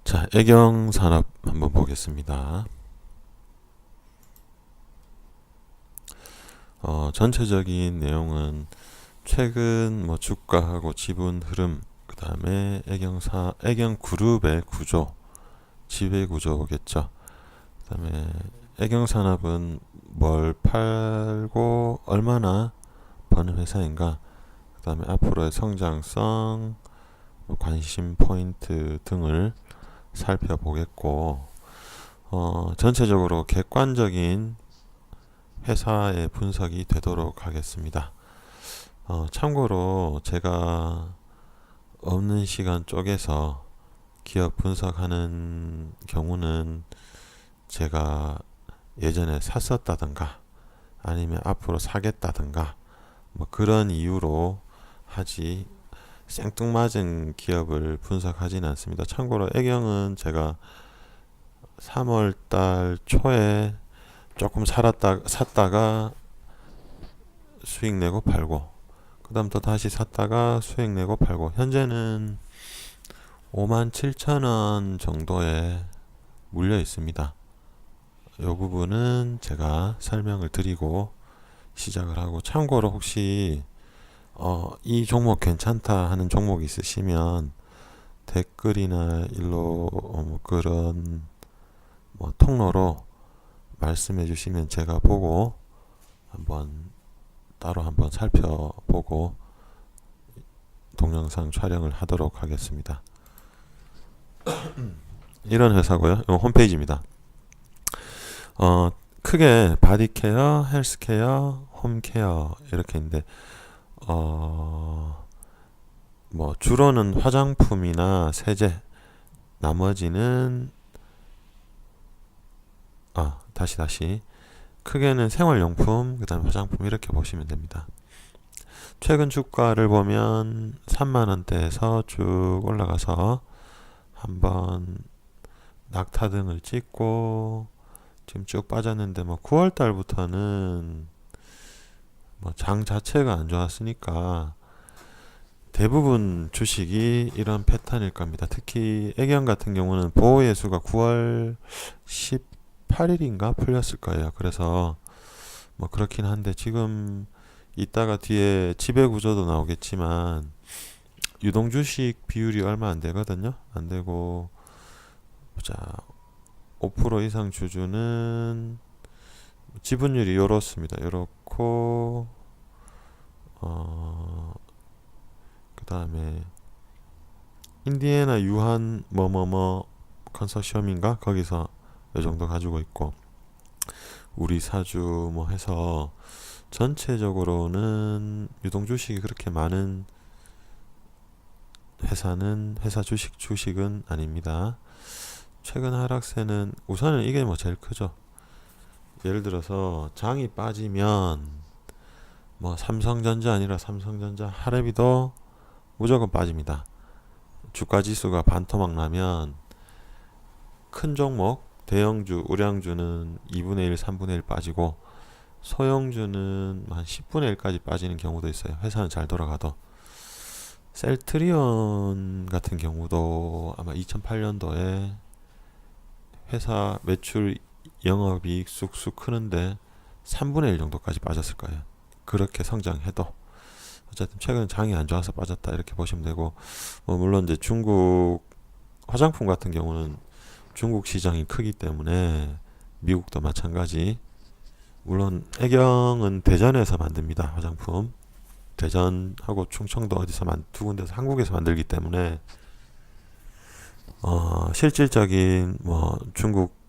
자, 애경 산업 한번 보겠습니다. 전체적인 내용은 최근 주가하고 지분 흐름, 그 다음에 애경 그룹의 구조, 지배 구조겠죠. 그 다음에 애경 산업은 뭘 팔고 얼마나 버는 회사인가, 그 다음에 앞으로의 성장성, 관심 포인트 등을 살펴보겠고, 전체적으로 객관적인 회사의 분석이 되도록 하겠습니다. 참고로 제가 없는 시간 쪽에서 기업 분석하는 경우는 제가 예전에 샀었다든가 아니면 앞으로 사겠다든가 그런 이유로 하지, 생뚱맞은 기업을 분석하지는 않습니다. 참고로 애경은 제가 3월 달 초에 조금 샀다가 수익 내고 팔고, 그 다음 또 다시 샀다가 수익 내고 팔고, 현재는 57,000원 정도에 물려 있습니다. 이 부분은 제가 설명을 드리고 시작을 하고, 참고로 혹시 이 종목 괜찮다 하는 종목 있으시면 댓글이나 일로 그런 통로로 말씀해 주시면 제가 보고 따로 한번 살펴보고 동영상 촬영을 하도록 하겠습니다. 이런 회사고요. 홈페이지입니다. 크게 바디케어, 헬스케어, 홈케어 이렇게 있는데 주로는 화장품이나 세제, 나머지는 다시 크게는 생활용품, 그 다음에 화장품 이렇게 보시면 됩니다. 최근 주가를 보면 3만원대에서 쭉 올라가서 한번 낙타등을 찍고 지금 쭉 빠졌는데 9월 달부터는 장 자체가 안 좋았으니까 대부분 주식이 이런 패턴일 겁니다. 특히 애경 같은 경우는 보호예수가 9월 18일인가 풀렸을 거예요. 그래서 그렇긴 한데 지금 이따가 뒤에 지배구조도 나오겠지만 유동주식 비율이 얼마 안 되거든요. 안 되고, 자, 5% 이상 주주는 지분율이 요렇습니다. 요렇고, 그 다음에 인디애나 유한 컨소시엄인가 거기서 이 정도 가지고 있고, 우리 사주 해서 전체적으로는 유동주식이 그렇게 많은 회사 주식은 아닙니다. 최근 하락세는 우선은 이게 제일 크죠. 예를 들어서 장이 빠지면 삼성전자 아니라 삼성전자, 하래비도 무조건 빠집니다. 주가 지수가 반토막 나면 큰 종목, 대형주, 우량주는 2분의 1, 3분의 1 빠지고, 소형주는 한 10분의 1까지 빠지는 경우도 있어요. 회사는 잘 돌아가도. 셀트리온 같은 경우도 아마 2008년도에 회사 매출, 영업이익 쑥쑥 크는데 3분의 1 정도까지 빠졌을 거예요. 그렇게 성장해도. 어쨌든 최근 장이 안 좋아서 빠졌다 이렇게 보시면 되고, 물론 이제 중국 화장품 같은 경우는 중국 시장이 크기 때문에 미국도 마찬가지. 물론 애경은 대전에서 만듭니다. 화장품. 대전하고 충청도 어디서 두 군데서 한국에서 만들기 때문에 실질적인 중국,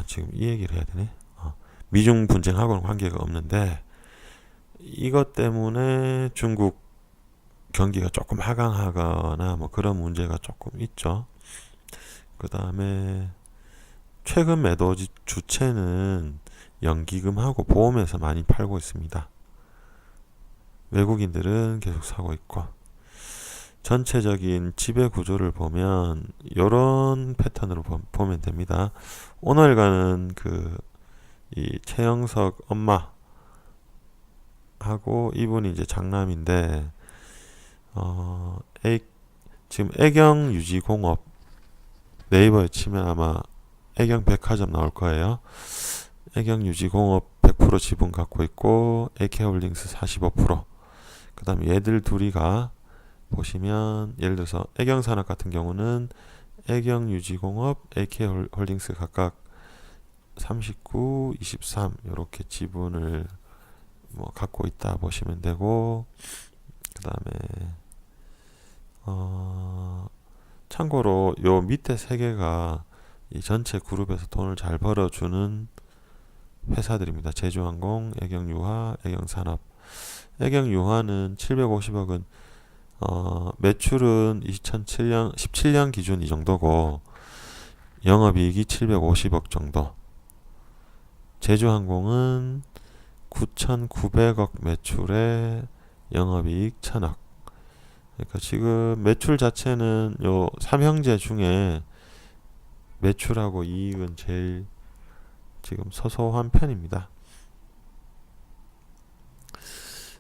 지금 이 얘기를 해야 되네. 미중 분쟁하고는 관계가 없는데 이것 때문에 중국 경기가 조금 하강하거나 그런 문제가 조금 있죠. 그 다음에 최근 매도 주체는 연기금하고 보험에서 많이 팔고 있습니다. 외국인들은 계속 사고 있고, 전체적인 지배 구조를 보면 이런 패턴으로 보면 됩니다. 오늘가는 이 최영석 엄마 하고 이분이 이제 장남인데 지금 애경 유지공업 네이버에 치면 아마 애경백화점 나올 거예요. 애경유지공업 100% 지분 갖고 있고 AK홀딩스 45%. 그 다음에 얘들 둘이가 보시면 예를 들어서 애경산업 같은 경우는 애경유지공업, AK홀딩스 각각 39, 23 이렇게 지분을 뭐 갖고 있다 보시면 되고, 그 다음에 참고로 요 밑에 세 개가 이 전체 그룹에서 돈을 잘 벌어주는 회사들입니다. 제주항공, 애경유화, 애경산업. 애경유화는 750억은 매출은 2007년 17년 기준 이 정도고 영업이익이 750억 정도. 제주항공은 9,900억 매출에 영업이익 1,000억. 그러니까 지금 매출 자체는 요 삼형제 중에 매출하고 이익은 제일 지금 소소한 편입니다.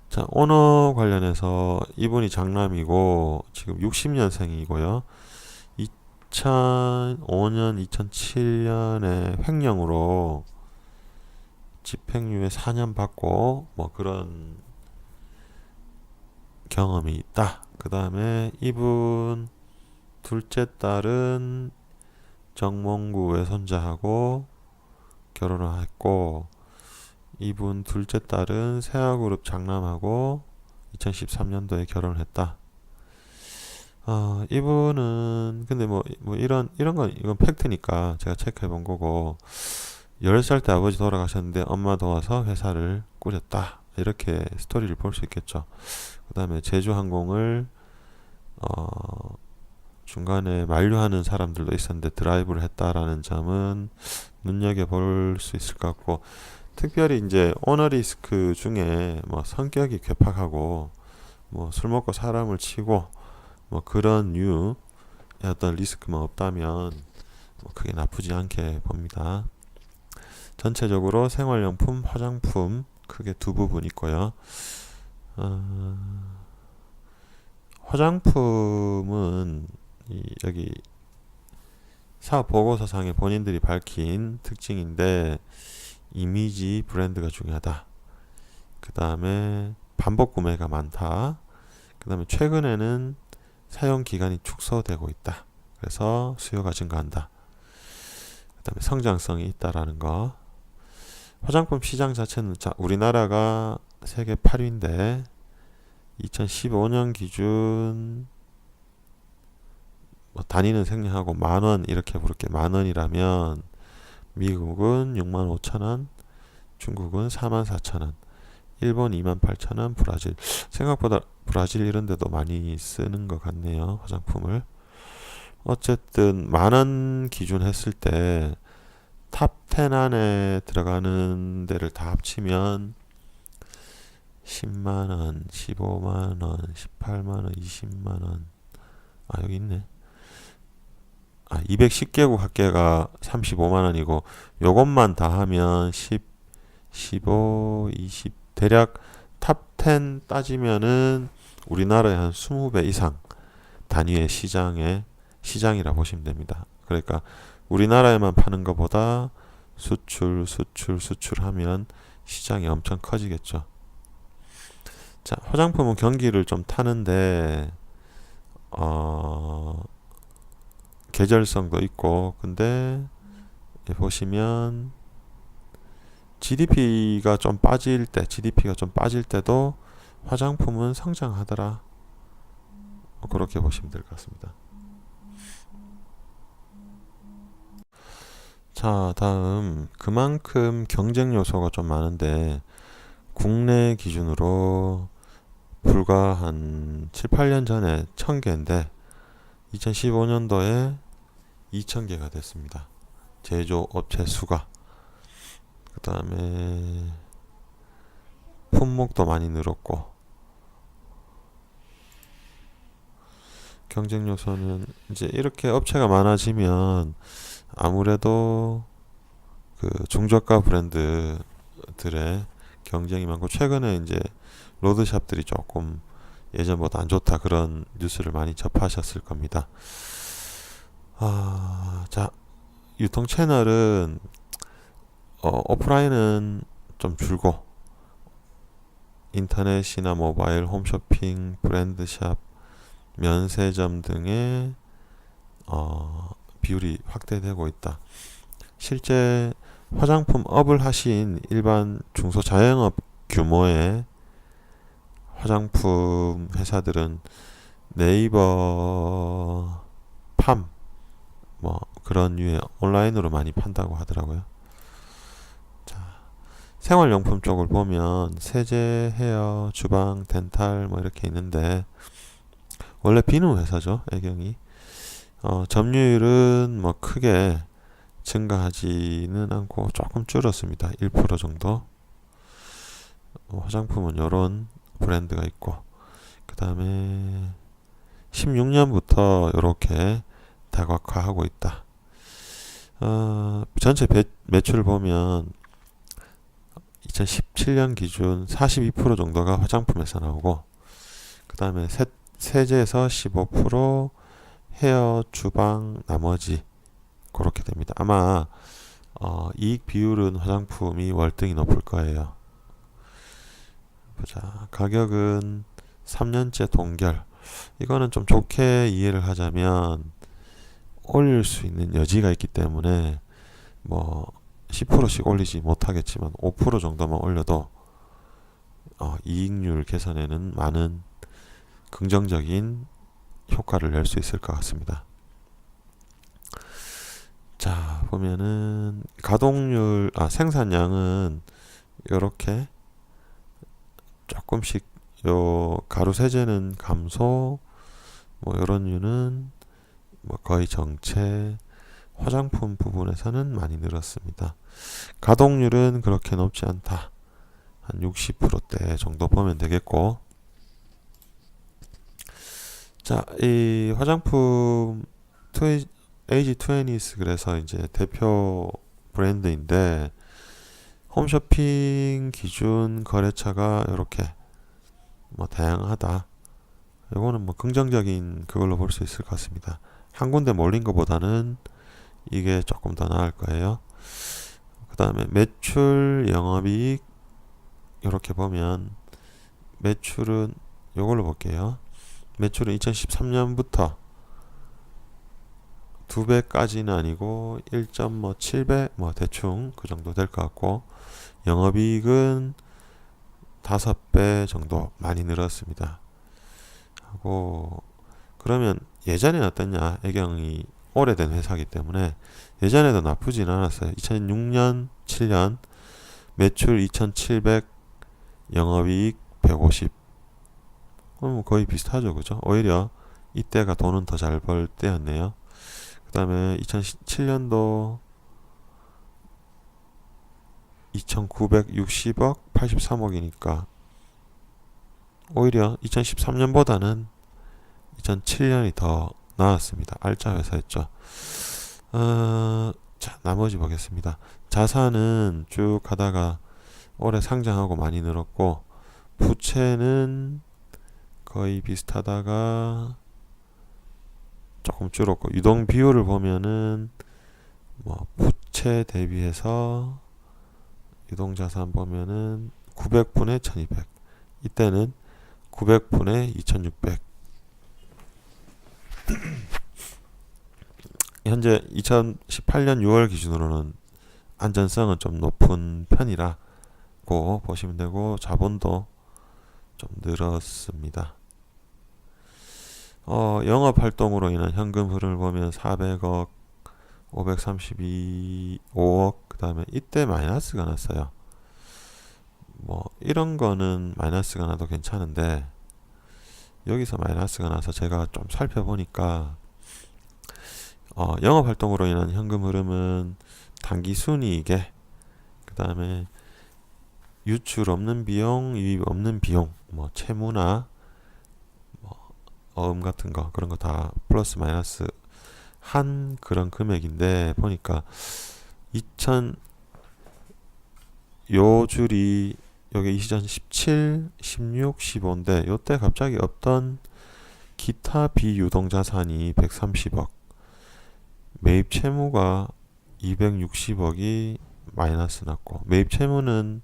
자, 오너 관련해서 이분이 장남이고 지금 60년생이고요. 2005년, 2007년에 횡령으로 집행유예 4년 받고 뭐 그런 경험이 있다. 그 다음에 이분 둘째 딸은 정몽구 외손자하고 결혼을 했고, 이분 둘째 딸은 세아그룹 장남하고 2013년도에 결혼을 했다. 이분은 근데 뭐 이런 건 이건 팩트니까 제가 체크해 본 거고, 10살 때 아버지 돌아가셨는데 엄마 도와서 회사를 꾸렸다. 이렇게 스토리를 볼 수 있겠죠. 그 다음에 제주항공을 중간에 만류하는 사람들도 있었는데 드라이브를 했다라는 점은 눈여겨볼 수 있을 것 같고, 특별히 이제 오너리스크 중에 뭐 성격이 괴팍하고 뭐 술 먹고 사람을 치고 뭐 그런 류의 어떤 리스크만 없다면 뭐 그게 나쁘지 않게 봅니다. 전체적으로 생활용품, 화장품 크게 두 부분 있고요. 화장품은 여기 사업 보고서상에 본인들이 밝힌 특징인데 이미지 브랜드가 중요하다. 그 다음에 반복 구매가 많다. 그 다음에 최근에는 사용 기간이 축소되고 있다. 그래서 수요가 증가한다. 그 다음에 성장성이 있다라는 거. 화장품 시장 자체는 우리나라가 세계 8위인데 2015년 기준 뭐 단위는 생략하고 만원 이렇게 부를게. 만원이라면 미국은 65,000원, 중국은 44,000원, 일본 28,000원, 브라질. 생각보다 브라질 이런 데도 많이 쓰는 것 같네요, 화장품을. 어쨌든 만원 기준 했을 때 탑 10 안에 들어가는 데를 다 합치면 10만원, 15만원, 18만원, 20만원. 여기 있네. 210개국 합계가 35만원이고 요것만 다 하면 10, 15, 20 대략 탑 10 따지면은 우리나라의 한 20배 이상 단위의 시장이라 보시면 됩니다. 그러니까 우리나라에만 파는 것보다 수출하면 시장이 엄청 커지겠죠. 자, 화장품은 경기를 좀 타는데 계절성도 있고, 근데 보시면 GDP가 좀 빠질 때도 화장품은 성장하더라. 그렇게 보시면 될 것 같습니다. 자, 다음 그만큼 경쟁 요소가 좀 많은데 국내 기준으로 불과 한 7, 8년 전에 1000개인데 2015년도에 2000개가 됐습니다. 제조업체 수가. 그 다음에 품목도 많이 늘었고, 경쟁 요소는 이제 이렇게 업체가 많아지면 아무래도 그 중저가 브랜드들의 경쟁이 많고, 최근에 이제 로드샵들이 조금 예전보다 안 좋다 그런 뉴스를 많이 접하셨을 겁니다. 자, 유통 채널은 오프라인은 좀 줄고 인터넷이나 모바일, 홈쇼핑, 브랜드샵, 면세점 등의 비율이 확대되고 있다. 실제 화장품 업을 하신 일반 중소자영업 규모의 화장품 회사들은 네이버 팜 뭐 그런 류의 온라인으로 많이 판다고 하더라고요. 자, 생활용품 쪽을 보면 세제, 헤어, 주방, 덴탈 뭐 이렇게 있는데 원래 비누 회사죠, 애경이. 점유율은 뭐 크게 증가하지는 않고 조금 줄었습니다. 1% 정도. 화장품은 이런 브랜드가 있고 그 다음에 16년부터 이렇게 다각화하고 있다. 전체 매출 보면 2017년 기준 42% 정도가 화장품에서 나오고 그 다음에 세제에서 15%, 헤어, 주방, 나머지 그렇게 됩니다. 아마 이익 비율은 화장품이 월등히 높을 거예요. 보자. 가격은 3년째 동결. 이거는 좀 좋게 이해를 하자면 올릴 수 있는 여지가 있기 때문에 뭐 10%씩 올리지 못하겠지만 5% 정도만 올려도 이익률 개선에는 많은 긍정적인 효과를 낼 수 있을 것 같습니다. 자, 보면은 가동률, 생산량은 이렇게 조금씩 요 가루 세제는 감소, 뭐 이런 류는 뭐 거의 정체, 화장품 부분에서는 많이 늘었습니다. 가동률은 그렇게 높지 않다. 한 60%대 정도 보면 되겠고. 자, 이 화장품 AG20s 그래서 이제 대표 브랜드인데 홈쇼핑 기준 거래처가 이렇게 뭐 다양하다. 이거는 뭐 긍정적인 그걸로 볼 수 있을 것 같습니다. 한 군데 몰린 것보다는 이게 조금 더 나을 거예요. 그 다음에 매출, 영업이익 이렇게 보면 매출은 이걸로 볼게요. 매출은 2013년부터 2배까지는 아니고 1.7배 뭐 대충 그 정도 될 것 같고 영업이익은 5배 정도 많이 늘었습니다. 하고 그러면 예전에는 어땠냐? 애경이 오래된 회사이기 때문에 예전에도 나쁘진 않았어요. 2006년, 7년 매출 2,700, 영업이익 150. 그럼 거의 비슷하죠, 그죠? 오히려 이때가 돈은 더 잘 벌 때였네요. 그 다음에 2007년도 2,960억, 83억이니까 오히려 2013년보다는 2007년이 더 나았습니다. 알짜 회사였죠. 자, 나머지 보겠습니다. 자산은 쭉 하다가 올해 상장하고 많이 늘었고 부채는 거의 비슷하다가 조금 줄었고 유동 비율을 보면은 뭐 부채 대비해서 유동 자산 보면은 900분의 1200. 이때는 900분의 2600. 현재 2018년 6월 기준으로는 안전성은 좀 높은 편이라고 보시면 되고 자본도 좀 늘었습니다. 영업 활동으로 인한 현금 흐름을 보면 400억, 532억, 그 다음에 이때 마이너스가 났어요. 뭐 이런 거는 마이너스가 나도 괜찮은데 여기서 마이너스가 나서 제가 좀 살펴보니까 영업 활동으로 인한 현금 흐름은 단기 순이익에 그 다음에 유출 없는 비용, 유입 없는 비용, 뭐 채무나 뭐 어음 같은 거 그런 거 다 플러스 마이너스 한 그런 금액인데 보니까 2000 요 줄이 여기 2017, 16, 15인데 요때 갑자기 없던 기타 비유동 자산이 130억 매입 채무가 260억이 마이너스 났고, 매입 채무는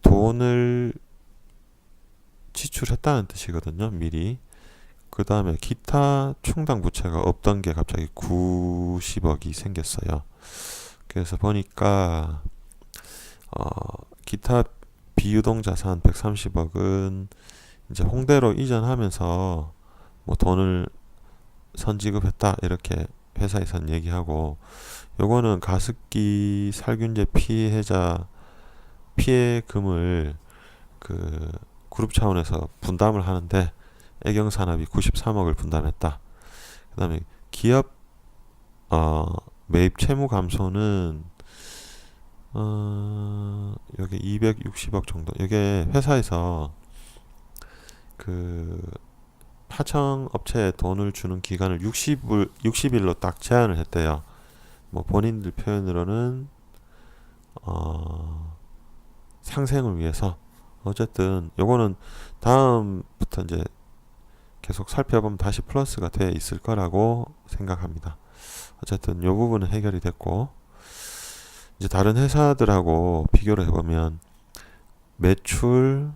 돈을 지출했다는 뜻이거든요, 미리. 그 다음에 기타 충당 부채가 없던 게 갑자기 90억이 생겼어요. 그래서 보니까 기타 비유동 자산 130억은 이제 홍대로 이전하면서 뭐 돈을 선지급했다 이렇게 회사에선 얘기하고, 요거는 가습기 살균제 피해자 피해금을 그 그룹 차원에서 분담을 하는데 애경산업이 93억을 분담했다. 그 다음에 기업 매입 채무 감소는 여기 260억 정도. 이게 회사에서 그 하청 업체에 돈을 주는 기간을 60일로 딱 제한을 했대요. 뭐 본인들 표현으로는 상생을 위해서. 어쨌든 요거는 다음부터 이제 계속 살펴보면 다시 플러스가 돼 있을 거라고 생각합니다. 어쨌든 요 부분은 해결이 됐고, 이제 다른 회사들하고 비교를 해보면 매출,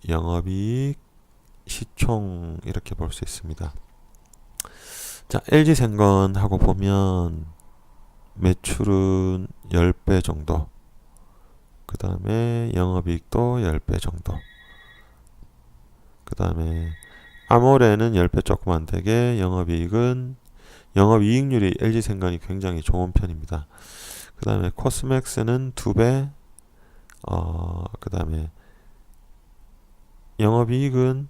영업이익, 시총 이렇게 볼 수 있습니다. 자, LG생건하고 보면 매출은 10배 정도, 그 다음에 영업이익도 10배 정도, 그 다음에 아모레는 10배 조금 안 되게, 영업이익률이 LG생건이 굉장히 좋은 편입니다. 그 다음에 코스맥스는 2배, 그 다음에 영업이익은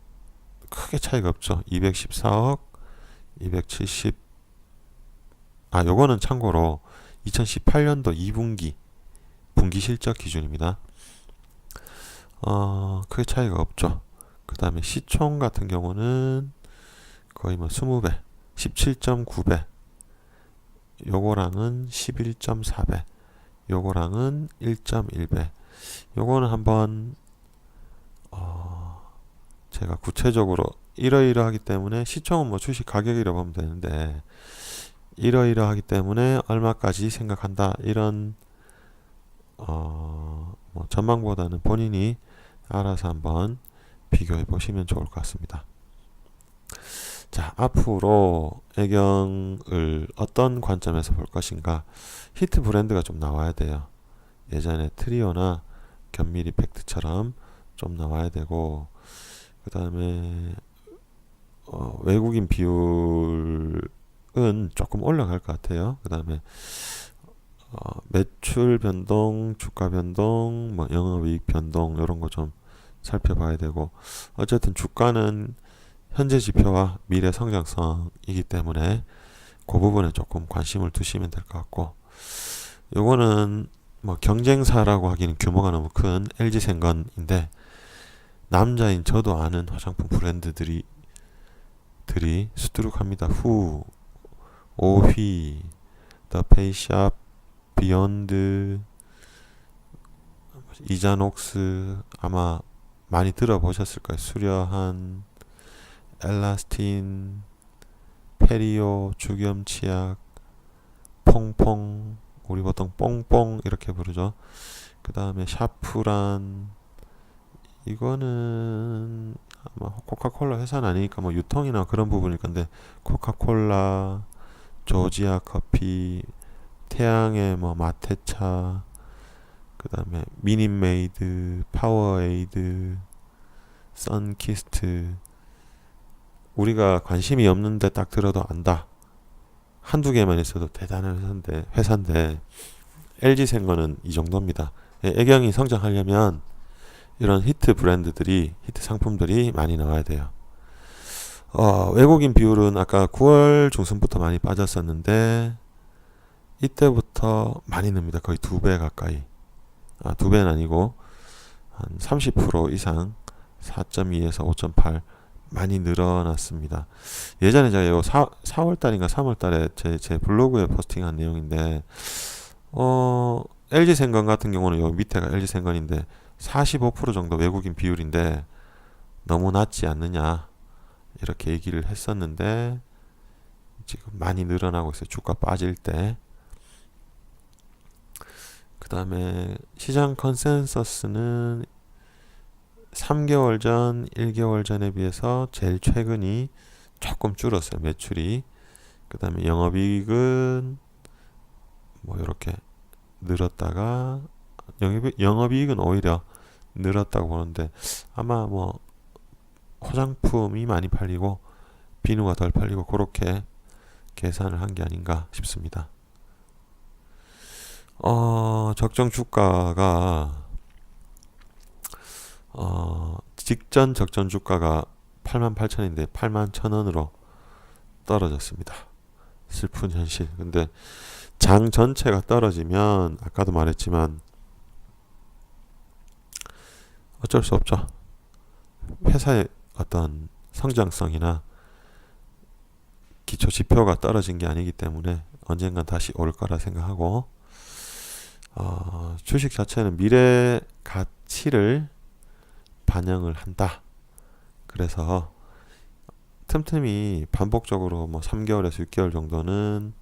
크게 차이가 없죠. 214억, 270, 요거는 참고로 2018년도 2분기, 분기 실적 기준입니다. 크게 차이가 없죠. 그 다음에 시총 같은 경우는 거의 뭐 20배, 17.9배, 요거랑은 11.4배, 요거랑은 1.1배. 요거는 한번 제가 구체적으로 이러이러하기 때문에, 시총은 뭐 주식 가격이라고 보면 되는데 이러이러하기 때문에 얼마까지 생각한다, 이런 뭐 전망보다는 본인이 알아서 한번 비교해 보시면 좋을 것 같습니다. 자, 앞으로 애경을 어떤 관점에서 볼 것인가. 히트 브랜드가 좀 나와야 돼요. 예전에 트리오나 견미리 팩트처럼 좀 나와야 되고, 그 다음에 외국인 비율은 조금 올라갈 것 같아요. 그 다음에 매출 변동, 주가 변동, 뭐 영업이익 변동, 이런 거 좀 살펴봐야 되고, 어쨌든 주가는 현재 지표와 미래 성장성이기 때문에 그 부분에 조금 관심을 두시면 될 것 같고, 요거는 뭐 경쟁사라고 하기는 규모가 너무 큰 LG생건인데, 남자인 저도 아는 화장품 브랜드들이 수두룩합니다. 후, 오휘, 더 페이샵, 비욘드, 이자녹스, 아마 많이 들어보셨을 거예요. 수려한, 엘라스틴, 페리오, 주겸치약, 퐁퐁, 우리 보통 뽕뽕 이렇게 부르죠. 그 다음에 샤프란, 이거는 아마 코카콜라 회사는 아니니까 뭐 유통이나 그런 부분일 건데, 코카콜라, 조지아 커피, 태양의 뭐 마테차, 그 다음에 미니메이드, 파워에이드, 선키스트. 우리가 관심이 없는데 딱 들어도 안다, 한두 개만 있어도 대단한 회사인데 LG생건은 이 정도입니다. 애경이 성장하려면 이런 히트 브랜드들이, 히트 상품들이 많이 나와야 돼요. 외국인 비율은 아까 9월 중순부터 많이 빠졌었는데 이때부터 많이 늡니다. 거의 2배 가까이. 2배는 아니고 한 30% 이상, 4.2에서 5.8 많이 늘어났습니다. 예전에 제가 이거 4월달인가 3월달에 제 블로그에 포스팅한 내용인데, LG생건 같은 경우는 요 밑에가 LG생건인데 45% 정도 외국인 비율인데 너무 낮지 않느냐, 이렇게 얘기를 했었는데 지금 많이 늘어나고 있어요. 주가 빠질 때. 그 다음에 시장 컨센서스는 3개월 전, 1개월 전에 비해서 제일 최근이 조금 줄었어요. 매출이. 그 다음에 영업이익은 뭐 이렇게 늘었다가 영업이익은 오히려 늘었다고 보는데 아마 뭐 화장품이 많이 팔리고 비누가 덜 팔리고 그렇게 계산을 한 게 아닌가 싶습니다. 적정 주가가 직전 적정 주가가 88,000원인데 81,000원으로 떨어졌습니다. 슬픈 현실. 근데 장 전체가 떨어지면 아까도 말했지만 어쩔 수 없죠. 회사의 어떤 성장성이나 기초 지표가 떨어진 게 아니기 때문에 언젠간 다시 올 거라 생각하고 주식 자체는 미래 가치를 반영을 한다. 그래서 틈틈이 반복적으로 뭐 3개월에서 6개월 정도는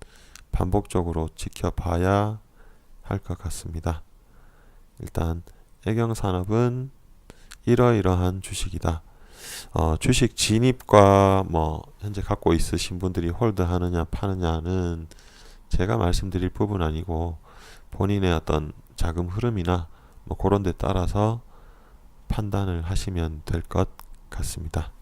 반복적으로 지켜봐야 할 것 같습니다. 일단 애경산업은 이러이러한 주식이다. 주식 진입과 뭐 현재 갖고 있으신 분들이 홀드하느냐 파느냐는 제가 말씀드릴 부분 아니고 본인의 어떤 자금 흐름이나 뭐 그런 데 따라서 판단을 하시면 될 것 같습니다.